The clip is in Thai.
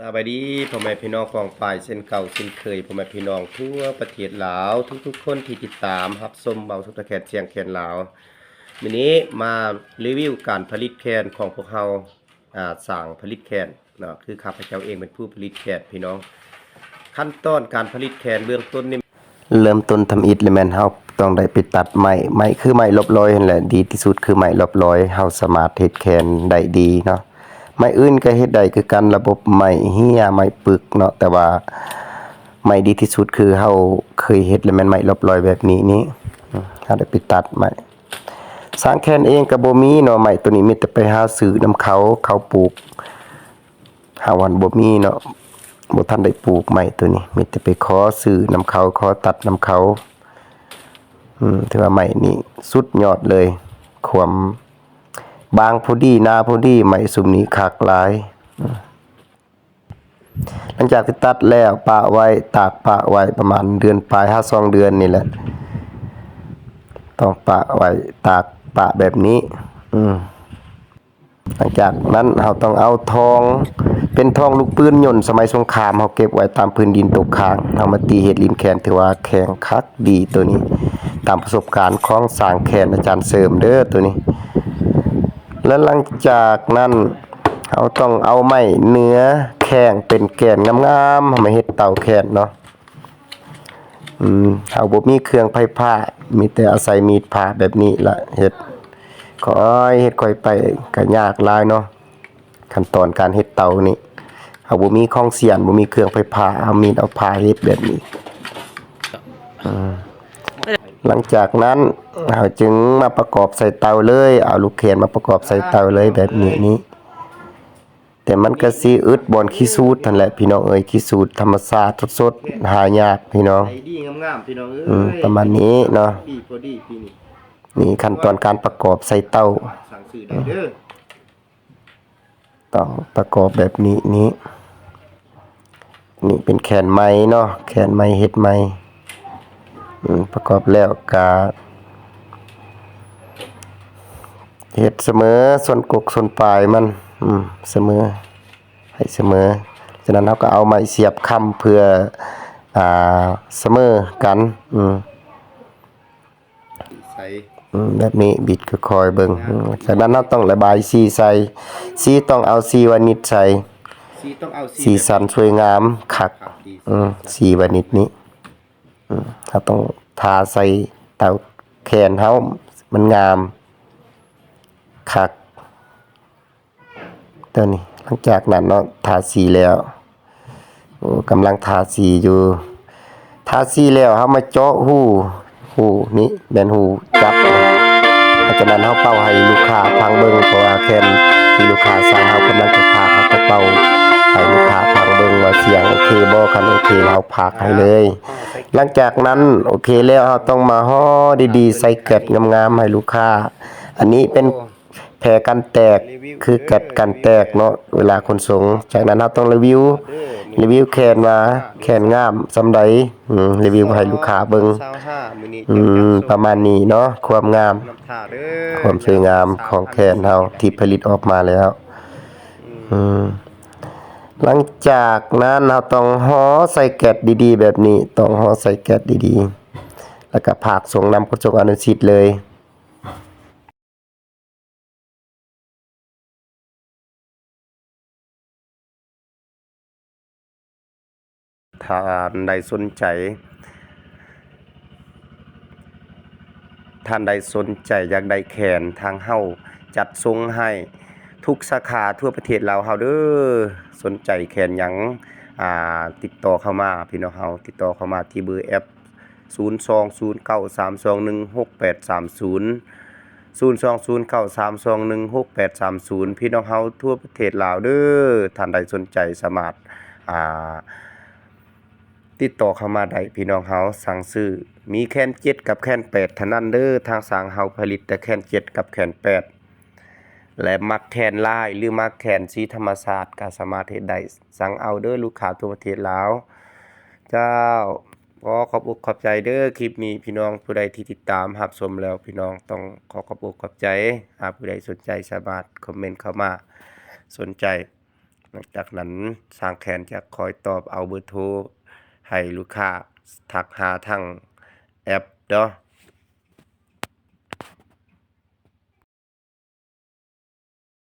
สบายดีพ่อแม่พี่น้องกองฝ่ายเช่นเก่าเช่นเคยพ่อแม่พี่น้องทั่วประเทศลาวทุกๆคนที่ติดตามรับชมเบาสุตะแคดเสียงแคนลาววันนี้มารีวิวการผลิตแคนของพวกเราสั่งผลิตแคนเนาะคือข้าพเจ้าเองเป็นผู้ผลิตแคนพี่น้องขั้นตอนการผลิตแคนเบื้องต้นนี่เริ่มต้นทำอิฐเลยแม่นเฮาต้องได้ไปตัดไม้คือไม้ลบรอยนั่นแหละดีที่สุดคือไม้ลบรอยเฮาสามารถเฮ็ดแคนได้ดีเนาะไม้อื่นก็เฮ็ดได้คือกันระบบไม้เหี้ยไม้ปึกเนาะแต่ว่าไม้ดีที่สุดคือเฮาเคยเฮ็ดแล้วแม่นไม้ลบรอยแบบนี้เฮาได้ไปตัดไม้สร้างแคนเองก็บ่มีเนาะไม้ตัวนี้มีแต่ไปหาซื้อนำเขาปลูกหาวันบ่มีเนาะบ่ทันได้ปลูกไม้ตัวนี้มีแต่ไปขอซื้อนำเขาขอตัดนำเขาถือว่าไม้นี่สุดยอดเลยความบางพอดีหน้าพอดีไม้ซุมนี้คักหลายหลังจากที่ตัดแล้วปะไว้ตากปะไว้ประมาณเดือนปลาย2 เดือนนี่แหละต้องปะไว้ตากปะแบบนี้หลังจากนั้นเราต้องเอาทองเป็นทองลูกปืนยนต์สมัยสงครามเราเก็บไว้ตามพื้นดินตกค้างเรามาตีเห็ดลิ้นแคนถือว่าแข็งคักดีตัวนี้ตามประสบการณ์ของสร้างแคนอาจารย์เสริมเด้อตัวนี้และหลังจากนั้นเราต้องเอาไม้เนื้อแข็งเป็นแกนงามๆมาเฮ็ดเตาแคนเนาะเอาบ่มีเครื่องไผผ้ามีแต่อาศัยมีดผ่าแบบนี้ละเฮ็ดค่อยไปก็ยากหลายเนาะขั้นตอนการเฮ็ดเตานี่เอาบ่มีของเสียนบ่มีเครื่องไฟฟ้าเอามีดเอาผ้าเฮ็ดแบบนี้หลังจากนั้นเราจึงมาประกอบใส่เตาเลยเอาลูกแขนมาประกอบใส่เตาเลยแบบนี้แต่มันก็สิอึดบ่อนขี้สูตรนั่นแหละพี่น้องเอ้ยขี้สูตรธรรมชาติสดๆหายากพี่น้องดีงามๆพี่น้องเอ้ยประมาณนี้เนาะพอดีปีนี่ขั้นตอนการประกอบใส่เตาสั่งซื้อได้เด้อต้องประกอบแบบนี้นี่เป็นแขนไม้เนาะแขนไม้เฮ็ดไม้ประกอบแล้วก็เฮ็ดเสมอส่วนกกส่วนปลายมันเสมอให้เสมอฉะนั้นเราก็เอาไม้เสียบค้ำเพื่อเสมอกันใส่แบบนี้บิดก็คอยเบิ่งจากนั้นเราต้องระบายสีใส่สีต้องเอาสีวานิชใส่สีสันสวยงามคักสีวานิชนี้เราต้องทาใส่เตาแขนเฮามันงามคักตัวนี้หลังจากนั้นเนาะทาสีแล้วกำลังทาสีอยู่ทาสีแล้วเฮามาเจาะหูนี้แม่นหูจับจากนั้นเฮาเป่าให้ลูกค้าฟังเบิ่งเพราะว่าแคนที่ลูกค้าสั่งเฮากำลังจะพากเฮาก็เป่าให้ลูกค้าฟังเบิ่งว่าเสียงโอเคบ่คันโอเคเราพากให้เลยหลังจากนั้นโอเคแล้วเฮาต้องมาห่อดีๆใส่แกะงามๆให้ลูกค้าอันนี้เป็นแผลกันแตกคือแกะกันแตกเนาะเวลาขนส่งจากนั้นเราต้องรีวิวแขนว่าแขนงามซำใดรีวิวให้ลูกค้าเบิ่งประมาณนี้เนาะความงามความสวยงามของแขนเฮาที่ผลิตออกมาแล้วหลังจากนั้นเราต้องห่อใส่แกะดีๆแบบนี้ต้องห่อใส่แกะดีๆแล้วก็ผากส่งนำขนส่งอนุสิทธิ์เลยถ้าใดสนใจอยากได้แขนทางเฮาจัดส่งให้ทุกสาขาทั่วประเทศลาวเฮาเด้อสนใจแขนหยังติดต่อเข้ามาพี่น้องเฮาติดต่อเข้ามาที่เบอร์แอป0209321680 พี่น้องเฮาทั่วประเทศลาวเด้อท่านใดสนใจสามารถติดต่อเข้ามาได้พี่น้องเฮาสั่งซื้อมีแคน7กับแคน8เท่านั้นเด้อทางสร้างเฮาผลิตแต่แคน7กับแคน8และมักแคนลายหรือมักแคนสีธรรมชาติก็สามารถเฮ็ดได้สั่งเอาเด้อลูกค้าทั่วประเทศลาวเจ้าขอบอกขอบใจเด้อคลิปนี้พี่น้องผู้ใดที่ติดตามรับชมแล้วพี่น้องต้องขอบอกขอบใจผู้ใดสนใจสามารถคอมเมนต์เข้ามาสนใจ หลังจากนั้นสร้างแขนจะคอยตอบเอาเบอร์โทรให้ลูกค้าทักหาทางแอปเนาะ